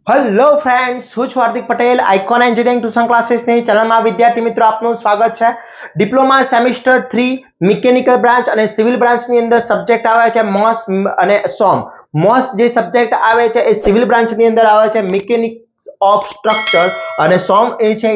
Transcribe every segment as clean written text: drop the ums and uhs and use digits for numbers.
Hello friends, હું છું Hardik Patel, icon engineering tuition ક્લાસીસની ચેનલમાં વિદ્યાર્થી મિત્રો આપનું સ્વાગત છે. ડિપ્લોમા સેમિસ્ટર 3 મિકેનિકલ બ્રાન્ચ અને સિવિલ બ્રાન્ચની અંદર સબ્જેક્ટ આવે છે મોસ અને સોમ. મોસ જે સબ્જેક્ટ આવે છે એ સિવિલ બ્રાન્ચની અંદર આવે છે મિકેનિક્સ ઓફ સ્ટ્રક્ચર અને સોમ એ છે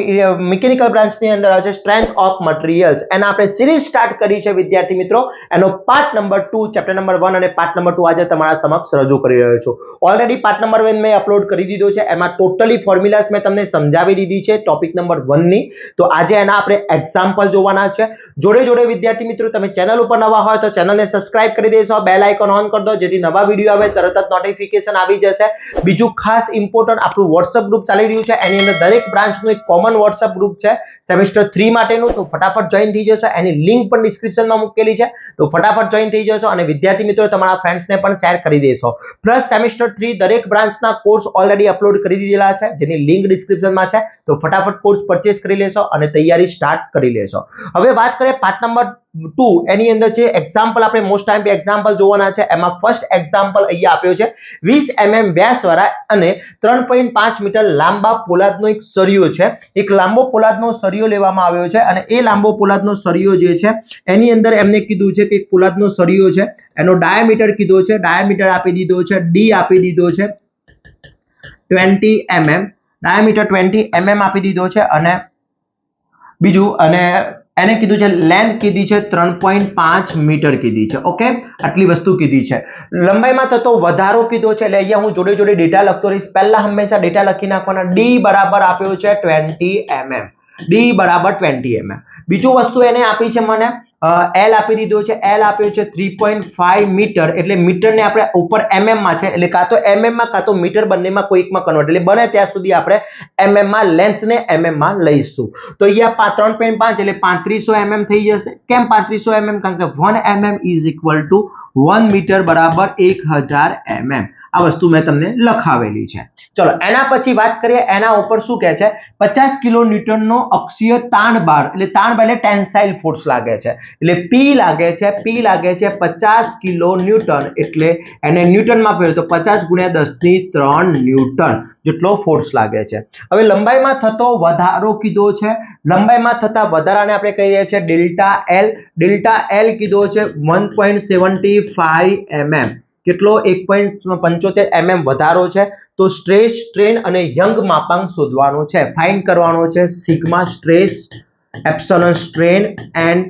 મિકેનિકલ બ્રાન્ચની અંદર આવે છે સ્ટ્રેન્થ ઓફ મટીરીયલ્સ. એના આપણે સિરીઝ સ્ટાર્ટ કરી છે વિદ્યાર્થી મિત્રો. એનો પાર્ટ નંબર 2 ચેપ્ટર નંબર 1 અને પાર્ટ નંબર 2 આજે તમારા સમક્ષ રજૂ કરી રહ્યો છું. ઓલરેડી પાર્ટ નંબર 1 મેં અપલોડ કરી દીધો છે. એમાં ટોટલી ફોર્મ્યુલાસ મેં તમને સમજાવી દીધી છે ટોપિક નંબર 1 ની. તો આજે એના આપણે એક્ઝામ્પલ જોવાના છે. જોડે જોડે વિદ્યાર્થી મિત્રો તમે ચેનલ ઉપર નવા હોય તો ચેનલને સબસ્ક્રાઇબ કરી દેશો, બેલ આઇકોન ઓન કરી દો જેથી નવા વિડિયો આવે તરત જ નોટિફિકેશન આવી જશે. બીજું ખાસ ઇમ્પોર્ટન્ટ આપણું WhatsApp ગ્રુપ ચાલી રહ્યું છે. એની અંદર દરેક બ્રાન્ચનું એક કોમન WhatsApp ગ્રુપ છે સેમેસ્ટર 3 માટેનું. તો ફટાફટ જોઈન થઈ જશો. એની લિંક પણ ડિસ્ક્રિપ્શનમાં મૂકેલી છે. તો ફટાફટ જોઈન થઈ જશો અને વિદ્યાર્થી મિત્રો તમારા ફ્રેન્ડ્સને પણ શેર કરી દેશો. પ્લસ સેમેસ્ટર 3 દરેક બ્રાન્ચના કોર્સ ઓલરેડી અપલોડ કરી દીધેલા છે જેની લિંક ડિસ્ક્રિપ્શનમાં છે. તો ફટાફટ કોર્સ પરચેસ કરી લેશો અને તૈયારી સ્ટાર્ટ કરી લેશો. હવે વાત કરીએ પાર્ટ નંબર 2. એની અંદર છે એક્ઝામ્પલ આપણે મોસ્ટ ટાઈમ એક્ઝામ્પલ જોવાના છે. એમાં ફર્સ્ટ એક્ઝામ્પલ અહીંયા આપ્યો છે 20 mm વ્યાસવાળા અને 3.5 મીટર લાંબા પોલાદનો એક સળિયો છે. એક લાંબો પોલાદનો સળિયો લેવામાં આવ્યો છે અને એ લાંબો પોલાદનો સળિયો જે છે એની અંદર એમને કીધું છે કે એક પોલાદનો સળિયો છે, એનો ડાયામીટર કીધો છે, ડાયામીટર આપી દીધો છે, ડી આપી દીધો છે 20 mm, ડાયામીટર 20 mm આપી દીધો છે અને બીજું અને એને કીધું છે લેન્થ કીધી છે 3.5 મીટર કીધી છે. ઓકે, આટલી વસ્તુ કીધી છે. લંબાઈમાં થતો વધારો કીધો છે એટલે અહીંયા હું જોડે જોડે ડેટા લખતો રહીશ. પહેલા હંમેશા ડેટા લખી નાખવાના. ડી બરાબર આપ્યો છે 20 mm, ડી બરાબર 20 mm. બીજું વસ્તુ એને આપી છે મને એલ આપી દીધો છે, એલ આપ્યો છે 3.5 મીટર એટલે મીટરને આપણે ઉપર mm માં છે એટલે કાં તો mm માં કાં તો મીટર બંનેમાં કોઈ એકમાં કન્વર્ટ એટલે બને ત્યાં સુધી આપણે mm માં લેન્થને mm માં લઈશું. તો અહીંયા 3.5 એટલે 3500 mm થઈ જશે. કેમ 3500 mm? કારણ કે 1 mm is equal to 1 metre બરાબર 1000 mm. આ વસ્તુ મેં તમને લખાવેલી છે. ચલો એના પછી વાત કરીએ. એના ઉપર શું કહે છે 50 કિલો ન્યૂટનનો અક્ષીય તાણ બાર એટલે તાણ બાર એટલે ટેન્સાઇલ ફોર્સ લાગે છે એટલે P લાગે છે 50 કિલો ન્યૂટન એટલે એને ન્યૂટનમાં ફેરવો તો 50 ગુણ્યા 10⁻³ ન્યૂટન જેટલો ફોર્સ લાગે છે. હવે લંબાઈમાં થતો વધારો કીધો છે. લંબાઈમાં થતા વધારાને આપણે કહીએ છીએ ડેલ્ટા એલ. ડેલ્ટા એલ કીધો છે 1.75 mm. કેટલો 1.75 mm વધારો છે. તો સ્ટ્રેસ, સ્ટ્રેન અને યંગ માપાંક શોધવાનો છે. ફાઇન્ડ કરવાનો છે sigma stress, epsilon strain and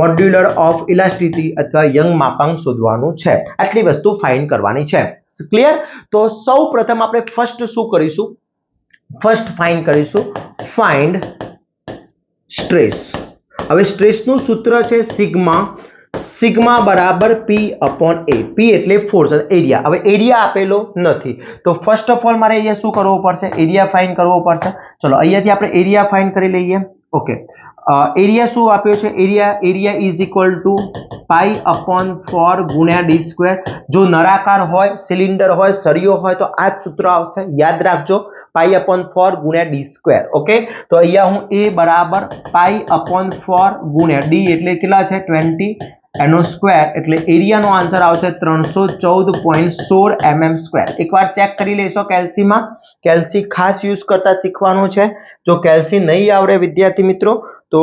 modular of elasticity અથવા યંગ માપાંક શોધવાનું છે. આટલી વસ્તુ ફાઇન્ડ કરવાની છે. ક્લિયર? તો સૌ પ્રથમ આપણે ફર્સ્ટ શું કરીશું? ફર્સ્ટ ફાઇન્ડ કરીશું ફાઇન્ડ સ્ટ્રેસ. હવે સ્ટ્રેસનું સૂત્ર છે સિગ્મા બરાબર P upon A. P એટલે ફોર્સ એરિયા. હવે એરિયા આપેલો નથી તો ફર્સ્ટ ઓફ ઓલ મારે અહીંયા શું કરવું પડશે? એરિયા ફાઇન્ડ કરવો પડશે. ચલો અહીંયાથી આપણે એરિયા ફાઇન્ડ કરી લઈએ. ઓકે, એરિયા શું આપ્યો છે? Area is equal to pi upon 4 ગુણ્યા ડી સ્ક્વેર. જો નળાકાર હોય, સિલિન્ડર હોય, સળિયો હોય તો આ જ સૂત્ર આવશે. યાદ રાખજો, પાઈ અપોન 4 ગુણ્યા ડી સ્ક્વેર. ઓકે, તો અહીંયા હું A બરાબર પાઈ અપોન 4 ગુણ્યા ડી એટલે કેટલા છે 20 એનો સ્ક્વેર એટલે એરિયાનો આન્સર આવશે 314.16 mm સ્ક્વેર. એકવાર ચેક કરી લેશો કેલ્સીમાં. કેલ્સી ખાસ યુઝ કરતા શીખવાનું છે. જો કેલ્સી નહીં આવડે વિદ્યાર્થી મિત્રો તો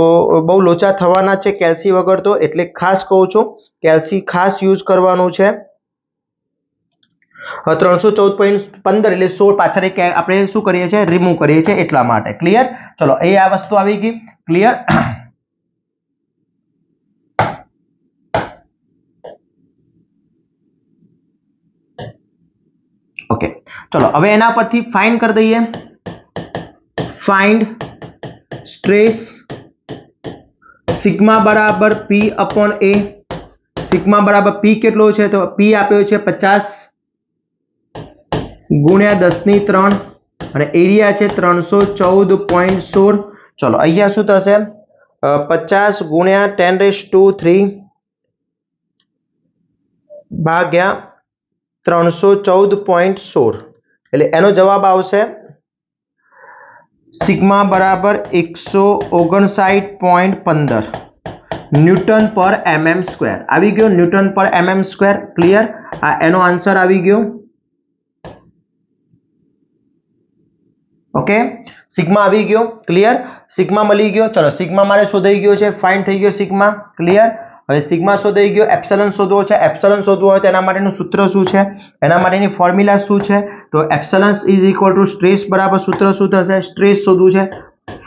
બહુ લોચા થવાના છે કેલ્સી વગર તો, એટલે ખાસ કહું છું કેલ્સી ખાસ યુઝ કરવાનું છે. 314.15 એટલે 16 પાછળ આપણે શું કરીએ છીએ? રિમૂવ કરીએ છીએ એટલા માટે. ક્લિયર? ચલો એ આ વસ્તુ આવી ગઈ. ક્લિયર? ઓકે, ચલો હવે એના પરથી ફાઇન્ડ કરી દઈએ. ફાઇન્ડ સ્ટ્રેસ સિગ્મા બરાબર P upon A. સિગ્મા બરાબર P કેટલો છે? તો P આપ્યો છે 50 ગુણ્યા 10⁻³ અને એરિયા છે 314.16. ચલો અહીંયા શું થશે? 50 ગુણ્યા 10⁻³ ભાગ્યા 314.16 એટલે એનો જવાબ આવશે સિગ્મા બરાબર 159.15 ન્યૂટન પર mm સ્ક્વેર. આવી ગયો ન્યૂટન પર mm સ્ક્વેર. ક્લિયર? આ એનો આન્સર આવી ગયો. ओके सिग्मा આવી ગયો ક્લિયર સિગ્મા મળી ગયો ચલો સિગ્મા મારે શોધાઈ ગયો છે ફાઇન્ડ થઈ ગયો સિગ્મા ક્લિયર હવે સિગ્મા શોધાઈ ગયો એપ્સિલોન શોધવો છે એપ્સિલોન શોધવો હોય તો એના માટેનું સૂત્ર શું છે એના માટેની ફોર્મ્યુલા શું છે તો epsilon is equal two stress બરાબર સૂત્ર શું થશે સ્ટ્રેસ શોધવું છે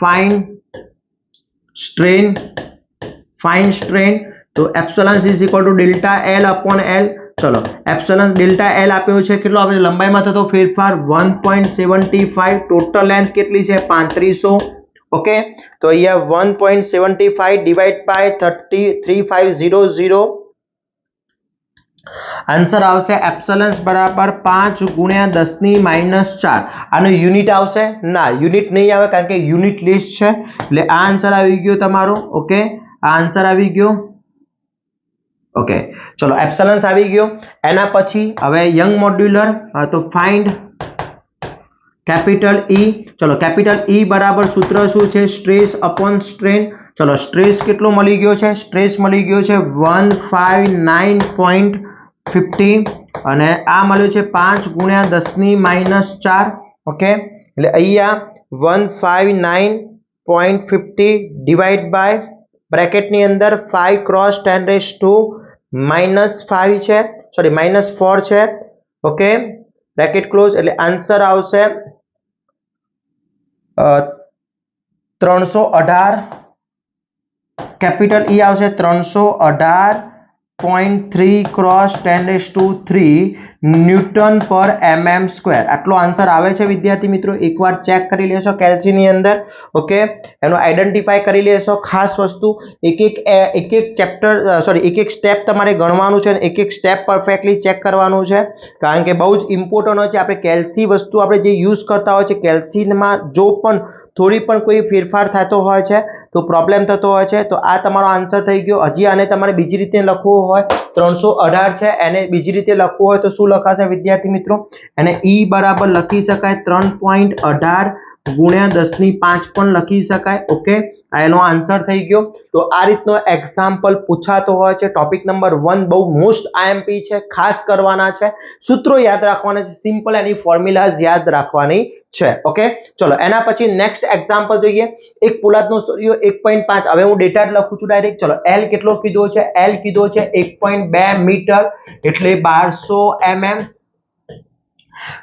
ફાઇન્ડ સ્ટ્રેન તો epsilon is equal to delta L upon L चलो एप्सिलॉन डेल्टा एल આપ્યો છે કેટલો આપ્યો છે લંબાઈમાં થતો ફેરફાર 1.75 ટોટલ લેન્થ કેટલી છે 3500 ઓકે તો અહીંયા 1.75 ડિવાઇડ બાય 3500 આન્સર આવશે એપ્સિલॉन બરાબર 5 ગુણ્યા 10 ની -4 આનો યુનિટ આવશે ના યુનિટ નહીં આવે કારણ કે યુનિટ લિસ્ટ છે એટલે આ આન્સર આવી ગયો તમારો ઓકે આ આન્સર આવી ગયો ओके चलो एप्सिलॉन આવી ગયો એના પછી હવે યંગ મોડ્યુલર તો ફાઇન્ડ કેપિટલ E ચલો કેપિટલ E બરાબર સૂત્ર શું છે સ્ટ્રેસ અપોન સ્ટ્રેન ચલો સ્ટ્રેસ કેટલો મળી ગયો છે સ્ટ્રેસ મળી ગયો છે 159.50 અને આ મળ્યો છે 5 ગુણ્યા 10 ની -4 ઓકે એટલે અહીંયા 159.50 ડિવાઇડ બાય બ્રેકેટ ની અંદર 5 क्रॉस 10⁻⁵ છે સોરી -4 છે ઓકે બ્રેકેટ ક્લોઝ એટલે આન્સર આવશે 318 કેપિટલ E આવશે 318.3 क्रॉस 10⁻³ ન્યૂટન પર mm સ્ક્વેર આટલો આન્સર આવે છે વિદ્યાર્થી મિત્રો એકવાર ચેક કરી લેશો કેલ્સી ની અંદર ઓકે એનો આઈડેન્ટિફાઈ કરી લેશો ખાસ વસ્તુ એક એક ચેપ્ટર સોરી એક એક સ્ટેપ તમારે ગણવાનું છે અને એક એક સ્ટેપ પરફેક્ટલી ચેક કરવાનું છે કારણ કે બહુ જ ઇમ્પોર્ટન્ટ હોય છે આપણે કેલ્સી વસ્તુ આપણે જે યુઝ કરતા હોય છે કેલ્સીમાં જો પણ થોડી પણ કોઈ ફેરફાર થતો હોય છે તો પ્રોબ્લેમ થતો હોય છે તો આ તમારો આન્સર થઈ ગયો હજી આને તમારે બીજી રીતે લખવું હોય 318 છે એને બીજી રીતે લખવું હોય તો શું લખાશે વિદ્યાર્થી મિત્રો એને E બરાબર લખી શકાય 3.18 ગુણ્યા 10 ની 5 પણ લખી શકાય ઓકે આ એનો આન્સર થઈ ગયો તો આ રીતનો એક્ઝામ્પલ પૂછાતો હોય છે ટોપિક નંબર 1 બહુ મોસ્ટ આઈએમપી છે ખાસ કરવાના છે સૂત્રો યાદ રાખવાના છે સિમ્પલ એની ફોર્મ્યુલાઝ યાદ રાખવાની છે ઓકે ચલો એના પછી નેક્સ્ટ એક્ઝામ્પલ જોઈએ એક પોલાદનો સળિયો 1.5 હવે હું ડેટા લખું છું ડાયરેક્ટ ચલો L કેટલો કીધો છે L કીધો છે 1.2 મીટર એટલે 1200 mm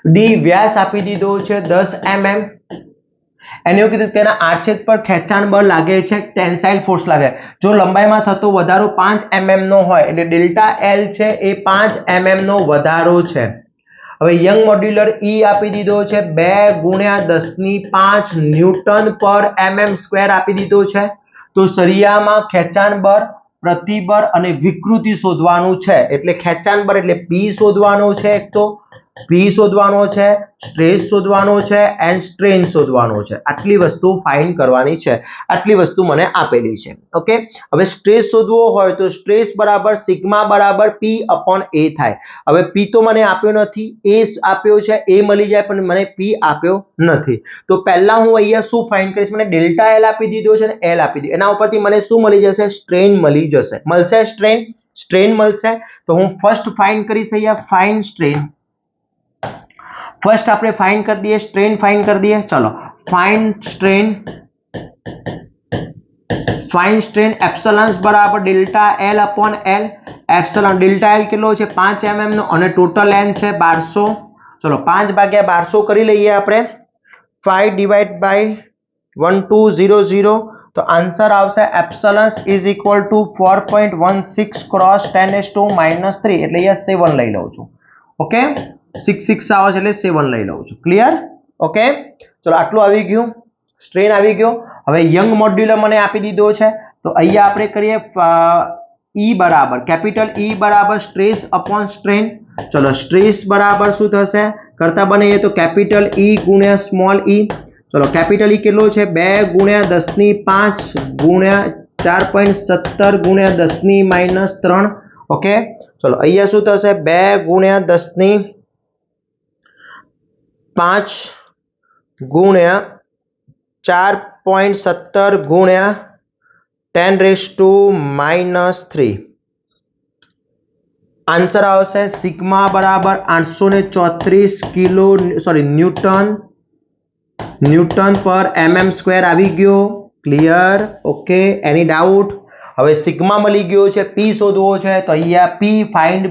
D વ્યાસ આપી દીધો છે 10 mm એને એવું કીધું તેના આડછેદ પર ખેંચાણ બળ લાગે છે ટેન્સાઇલ ફોર્સ લાગે જો લંબાઈમાં થતો વધારો 5 mm નો હોય એટલે ડેલ્ટા L છે એ 5 mm નો વધારો છે હવે યંગ મોડ્યુલર E આપી દીધો છે 2 ગુણ્યા 10 ની 5 ન્યૂટન પર mm સ્ક્વેર આપી દીધો છે તો સળિયામાં ખેંચાણ બળ પ્રતિબળ અને વિકૃતિ શોધવાનું છે એટલે ખેંચાણ બળ એટલે P શોધવાનો છે એક તો P શોધવાનો છે સ્ટ્રેસ શોધવાનો છે એન્ડ સ્ટ્રેન શોધવાનો છે આટલી વસ્તુ ફાઇન્ડ કરવાની છે આટલી વસ્તુ મને આપેલી છે ઓકે હવે સ્ટ્રેસ શોધવો હોય તો સ્ટ્રેસ બરાબર સિગ્મા બરાબર P અપોન A થાય હવે P તો મને આપ્યો નથી A આપ્યો છે A મળી જાય પણ મને P આપ્યો નથી તો પહેલા હું અહીંયા શું ફાઇન્ડ કરીશ મને ડેલ્ટા L આપી દીધો છે અને L આપી દીધો એના ઉપરથી મને શું મળી જશે સ્ટ્રેન મળી જશે મળશે સ્ટ્રેન મળશે તો હું ફર્સ્ટ ફાઇન્ડ કરીશ અહીંયા ફાઇન્ડ સ્ટ્રેન फर्स्ट આપણે फाइंड कर दिए स्ट्रेन फाइंड कर दिए चलो फाइंड स्ट्रेन एप्सिलॉन बराबर delta L upon L epsilon delta L kilo છે 5 mm નો અને ટોટલ લેન્થ છે 1200 ચલો 5 ભાગ્યા 1200 કરી લઈએ આપણે 5 ડિવાઇડ બાય 1200 તો આન્સર આવશે એપ્સિલॉन ઇઝ ઇક્વલ ટુ 4.16 ક્રોસ 10⁻³ એટલે અહીંયા 7 લઈ લઉં છું ઓકે 6 આવે છે એટલે 7 લઈ લઉં છું ક્લિયર ઓકે ચલો આટલું આવી ગયું સ્ટ્રેન આવી ગયો હવે યંગ મોડ્યુલર મને આપી દીધો છે તો અહીંયા આપણે કરીએ E બરાબર કેપિટલ E બરાબર સ્ટ્રેસ અપોન સ્ટ્રેન ચલો સ્ટ્રેસ બરાબર શું થશે કરતા બને તો કેપિટલ E ગુણ્યા સ્મોલ e ચલો કેપિટલ E કેટલો છે 2 ગુણ્યા 10 ની 5 ગુણ્યા 4.17 ગુણ્યા 10 ની -3 ઓકે ચલો અહીંયા શું થશે 2 ગુણ્યા 10 ની 5 ગુણ્યા 4.17 ગુણ્યા 10⁻³ आंसर आवशे सिग्मा बराबर 834 किलो न्यूटन ન્યૂટન પર mm સ્ક્વેર આવી ગયો. ક્લિયર? ઓકે, એની ડાઉટ? હવે સિગ્મા મળી ગયો છે, p શોધવો છે તો અહીંયા ફાઇન્ડ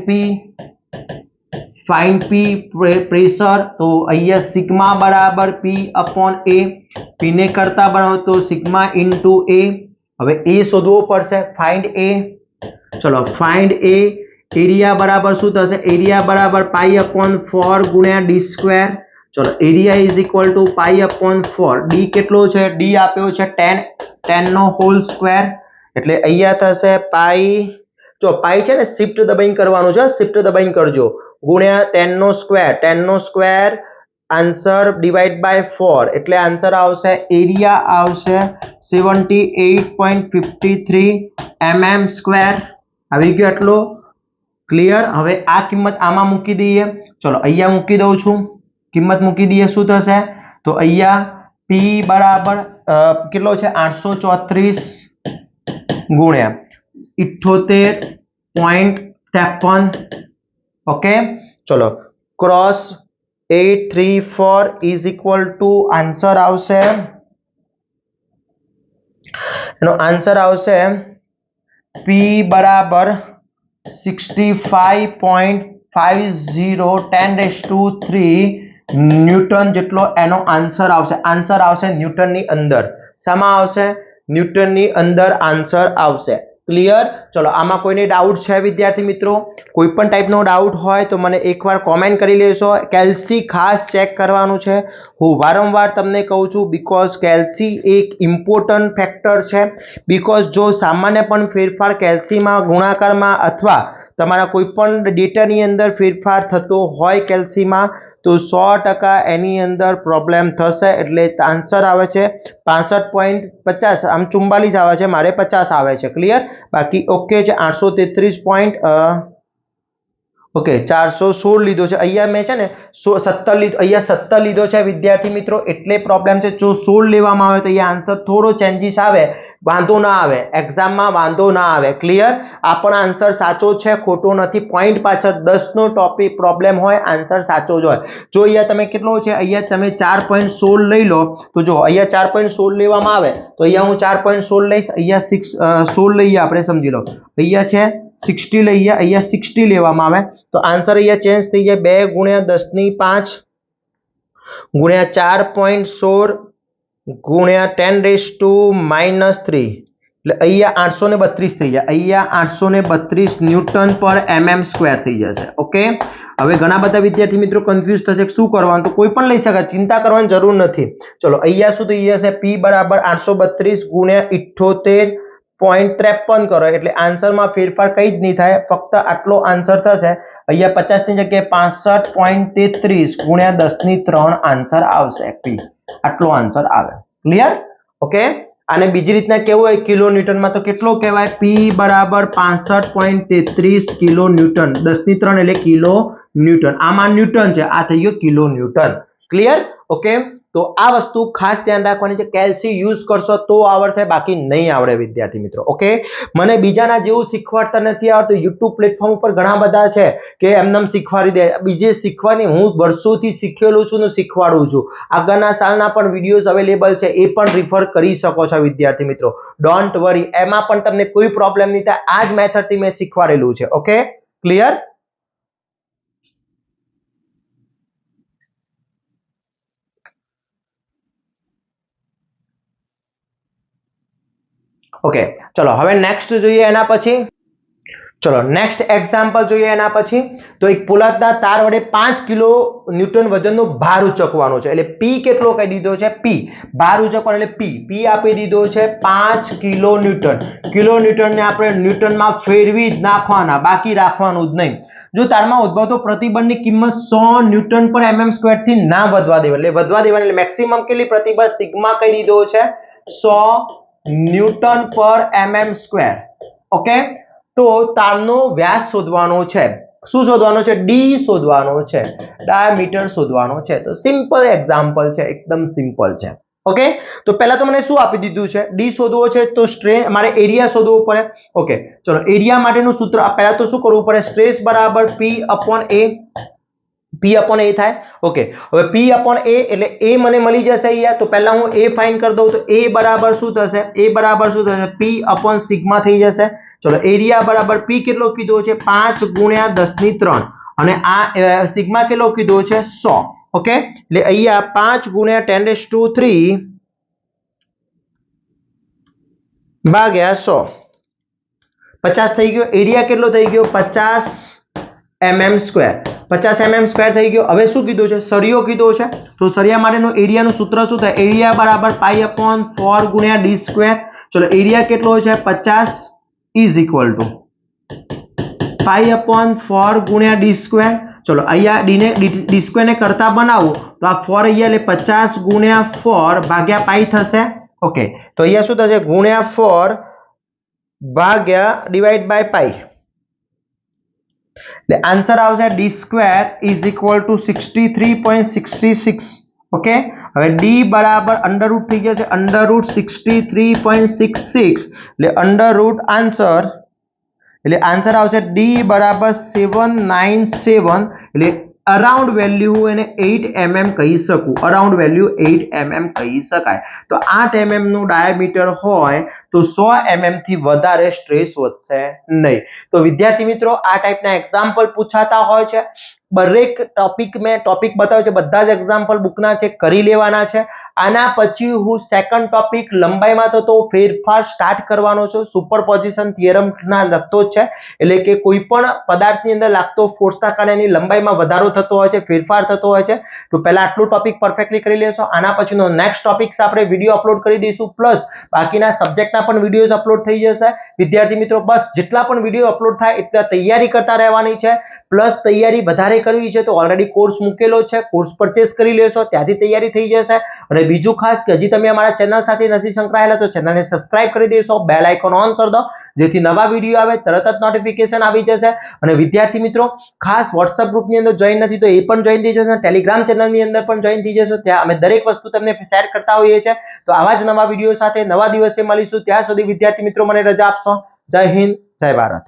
p પ્રેશર, તો અહીંયા સિગ્મા બરાબર p અપોન a, p ને કરતા બનાવો તો સિગ્મા ઇન્ટુ a. હવે a શોધવો પડશે, ફાઇન્ડ a. ચલો ફાઇન્ડ a. એરિયા બરાબર શું થશે? એરિયા બરાબર પાઈ અપોન 4 ગુણ્યા d સ્ક્વેર. ચલો area is equal to pi upon 4. d કેટલો છે? d આપ્યો છે 10 નો હોલ સ્ક્વેર, એટલે અહીંયા થશે પાઈ, જો પાઈ છે ને શિફ્ટ દબાઈને કરવાનું છે, શિફ્ટ દબાઈને કરજો, ગુણ્યા 10 નો સ્ક્વેર આન્સર ડિવાઈડ બાય 4, એટલે આન્સર આવશે, એરિયા આવશે 78.53 mm સ્ક્વેર. આવી ગયો એટલો. ક્લિયર? હવે આ કિંમત આમાં મૂકી દઈએ. ચલો અહીંયા મૂકી દઉં છું, કિંમત મૂકી દઈએ. શું થશે? તો અહીંયા p બરાબર કેટલો છે? 834 ગુણ્યા 78.53. ઓકે, ચલો cross 834 is equal to answer આવશે, એનો આન્સર આવશે p બરાબર 65.50 ન્યૂટન જેટલો એનો આન્સર આવશે. આન્સર આવશે ન્યૂટનની અંદર. શામાં આવશે? ન્યૂટનની અંદર આન્સર આવશે. ક્લિયર? ચલો આમાં કોઈને ડાઉટ છે વિદ્યાર્થી મિત્રો? કોઈ પણ ટાઈપનો ડાઉટ હોય તો મને એકવાર કોમેન્ટ કરી લેશો. કેલ્સી ખાસ ચેક કરવાનું છે. હું વારંવાર તમને કહું છું, બીકોઝ કેલ્સી એક ઇમ્પોર્ટન્ટ ફેક્ટર છે. બીકોઝ જો સામાન્ય પણ ફેરફાર કેલ્સીમાં ગુણાકારમાં અથવા તમારા કોઈ પણ ડેટાની અંદર ફેરફાર થતો હોય કેલ્સીમાં તો 100% એની અંદર પ્રોબ્લેમ થશે. એટલે આન્સર આવે છે 65.50, આમ 44 આવે છે, મારે 50 આવે છે. ક્લિયર? બાકી ઓકે છે. 833 ઓકે 416 લીધો છે. અહીંયા મેં છે ને 17 લીધો, અહીંયા 17 લીધો છે વિદ્યાર્થી મિત્રો, એટલે પ્રોબ્લેમ છે. જો 16 લેવામાં આવે તો અહીંયા આન્સર થોડો ચેન્જીસ આવે, વાંધો ના આવે, એક્ઝામમાં વાંધો ના આવે. ક્લિયર? આ પણ આન્સર સાચો છે, ખોટો નથી. પોઈન્ટ પાછળ 10 નો ટોપિક પ્રોબ્લેમ હોય, આન્સર સાચો જ હોય. જો અહીંયા તમે કેટલો છે, અહીંયા તમે 4.16 લઈ લો તો જો અહીંયા 4.16 લેવામાં આવે તો અહીંયા હું 4.16 લઈશ, અહીંયા 16 લઈએ આપણે, સમજી લો અહીંયા છે 60 લઈએ, અહીંયા 60 લેવામાં આવે તો આન્સર અહીંયા ચેન્જ થઈ જાય. 2 ગુણ્યા 10 ની 5 ગુણ્યા 4.16 ગુણ્યા 10⁻³ એટલે અહીંયા 832 થઈ જાય. અહીંયા 832 ન્યૂટન પર mm સ્ક્વેર થઈ જશે. ઓકે, હવે ઘણા બધા વિદ્યાર્થી મિત્રો કન્ફ્યુઝ થશે શું કરવાનું, તો કોઈ પણ લઈ શકાય, ચિંતા કરવાની જરૂર નથી. ચલો અહીંયા શું થઈ જશે? p બરાબર 832 ગુણ્યા 78.53 કરો એટલે આન્સરમાં ફેરફાર કઈ જ નહીં થાય, ફક્ત આટલો આન્સર થશે. અહીંયા 50 ની જગ્યાએ 65.33 ગુણ્યા 10 ની 3 આન્સર આવશે. p આટલો આન્સર આવે. ક્લિયર? ઓકે, અને બીજી રીતના કેવું હોય કિલો ન્યૂટનમાં તો કેટલો કહેવાય? p બરાબર 65.33 કિલો ન્યૂટન, 10 ની 3 એટલે કિલો ન્યૂટન. આમાં ન્યૂટન છે, આ થઈ ગયો કિલો ન્યૂટન. ક્લિયર? ઓકે, તો આ વસ્તુ ખાસ ધ્યાન રાખવાની છે. કેલ્સી યુઝ કરશો તો આવડશે, બાકી નહીં આવડે વિદ્યાર્થી મિત્રો. ઓકે, મને બીજાના જેવું શીખવાડતા નથી આવડતું. યુટ્યુબ પ્લેટફોર્મ પર ઘણા બધા છે કે એમનેમ શીખવાડી દે, બીજે શીખવાની હું વર્ષોથી શીખેલું છું ને શીખવાડું છું. આગળના સાલના પણ વિડીયોઝ અવેલેબલ છે, એ પણ રિફર કરી શકો છો વિદ્યાર્થી મિત્રો. ડોન્ટ વરી, એમાં પણ તમને કોઈ પ્રોબ્લેમ નહીં થાય. આ જ મેથડથી મેં શીખવાડેલું છે. Okay, clear? ઓકે, ચલો હવે નેક્સ્ટ જોઈએ. એના પછી ચલો નેક્સ્ટ એક્ઝામ્પલ જોઈએ. એના પછી તો એક પોલાદના તાર વડે 5 કિલો ન્યૂટન વજનનો ભાર ઉચકવાનો છે. એટલે p કેટલો કહી દીધો છે? p ભાર ઉચકવાનો એટલે p આપી દીધો છે 5 કિલો ન્યૂટન. કિલો ન્યૂટનને આપણે ન્યૂટનમાં ફેરવી જ નાખવાના, બાકી રાખવાનું જ નહીં. જો તારમાં ઉદ્ભવતો પ્રતિબળની કિંમત 100 ન્યૂટન પર mm સ્ક્વેર થી ના વધવા દેવાની, એટલે વધવા દેવાની, એટલે મેક્સિમમ કેટલી પ્રતિબળ સિગ્મા કહી દીધો છે 100 ન્યૂટન પર mm સ્ક્વેર. ઓકે, તો તારનો વ્યાસ શોધવાનો છે. શું શોધવાનો છે? d શોધવાનો છે, ડાયામીટર શોધવાનો છે. તો સિમ્પલ એક્ઝામ્પલ છે, એકદમ સિમ્પલ છે. ઓકે, તો પહેલા તો મને શું આપી દીધું છે? d શોધવો છે તો સ્ટ્રેસ, મારે એરિયા શોધવો પડે. ઓકે, ચલો એરિયા માટેનું સૂત્ર પહેલા તો શું કરવું પડે? સ્ટ્રેસ બરાબર p upon a. p upon a થાય. ઓકે, હવે p upon a એટલે a મને મળી જશે અહીંયા. તો પહેલા હું a ફાઇન્ડ કરી દઉં. તો a બરાબર શું થશે? a બરાબર શું થશે? p upon સિગ્મા થઈ જશે. ચલો, એરિયા બરાબર p કેટલો કીધો છે? 5 ગુણ્યા 10 ની 3 અને આ સિગ્મા કેટલો કીધો છે? 100. ઓકે, એટલે અહીંયા 5 ગુણ્યા 10⁻³ ભાગ્યા 100 50 થઈ ગયો. એરિયા કેટલો થઈ ગયો? 50 mm². 50 mm² થઈ ગયો. હવે શું કીધું છે? સળિયો કીધો છે. તો સળિયા માટેનો એરિયાનું સૂત્ર શું થાય? એરિયા બરાબર π/4 ગુણ્યા d². ચલો, એરિયા કેટલો છે? 50 ઇઝ ઇક્વલ ટુ π/4 ગુણ્યા d². ચલો, અહીંયા d² ને કરતા બનાવો તો આ 4 અહીંયા એટલે 50 ગુણ્યા 4 ભાગ્યા પાઈ થશે. ઓકે, તો અહીંયા શું થશે? ગુણ્યા 4 ભાગ્યા ડિવાઇડ બાય પાઈ. એટલે આન્સર આવશે d² is equal two 63.66. Okay, હવે d બરાબર અંડરરૂટ થઈ જશે. અંડરરૂટ 63.66 એટલે અંડરરૂટ આન્સર એટલે આન્સર આવશે d બરાબર 797. એટલે અરાઉન્ડ વેલ્યુ હું એને 8 mm કહી શકું. અરાઉન્ડ વેલ્યુ 8 mm કહી શકાય. તો 8 mm નું ડાયામીટર હોય તો 100 mm થી વધારે સ્ટ્રેસ વધશે નહીં. તો વિદ્યાર્થી મિત્રો, આ ટાઈપના એક્ઝામ્પલ પૂછાતા હોય છે. દરેક ટોપિક મેં ટોપિક બતાવ્યો છે, બધા જ એક્ઝામ્પલ બુકના છે, કરી લેવાના છે. આના પછી હું સેકન્ડ ટોપિક લંબાઈમાં થતો ફેરફાર સ્ટાર્ટ કરવાનો છું. સુપરપોઝિશન થિયરમના લગતો જ છે. એટલે કે કોઈ પણ પદાર્થની અંદર લાગતો ફોર્સના કારણે એની લંબાઈમાં વધારો થતો હોય છે, ફેરફાર થતો હોય છે. તો પહેલા આટલું ટોપિક પરફેક્ટલી કરી લેશો. આના પછીનો નેક્સ્ટ ટોપિક્સ આપણે વિડીયો અપલોડ કરી દઈશું. પ્લસ બાકીના સબ્જેક્ટના પણ વિડીયોઝ અપલોડ થઈ જશે. વિદ્યાર્થી મિત્રો, બસ જેટલા પણ વિડીયો અપલોડ થાય એટલા તૈયારી કરતા રહેવાની છે. પ્લસ તૈયારી વધારે કરવી છે તો ઓલરેડી કોર્સ મૂકેલો છે, કોર્સ પરચેસ કરી લેશો, ત્યાંથી તૈયારી થઈ જશે. અને બીજું ખાસ કે હજી તમે અમારા ચેનલ સાથે નથી સંકળાયેલા તો ચેનલને સબસ્ક્રાઇબ કરી દેશો, બેલ આઇકોન ઓન કરી દો, જેથી નવા વિડીયો આવે તરત જ નોટિફિકેશન આવી જશે. અને વિદ્યાર્થી મિત્રો, ખાસ WhatsApp ગ્રુપની અંદર જોઈન નથી તો એ પણ જોઈન થઈ જશો. ટેલિગ્રામ ચેનલની અંદર પણ જોઈન થઈ જશો. ત્યાં અમે દરેક વસ્તુ તમને શેર કરતા હોઈએ છીએ. તો આવા જ નવા વિડીયો સાથે નવા દિવસે મળીશું. ત્યાં સુધી વિદ્યાર્થી મિત્રો મને રજા આપશો. જય હિન્દ, જય ભારત.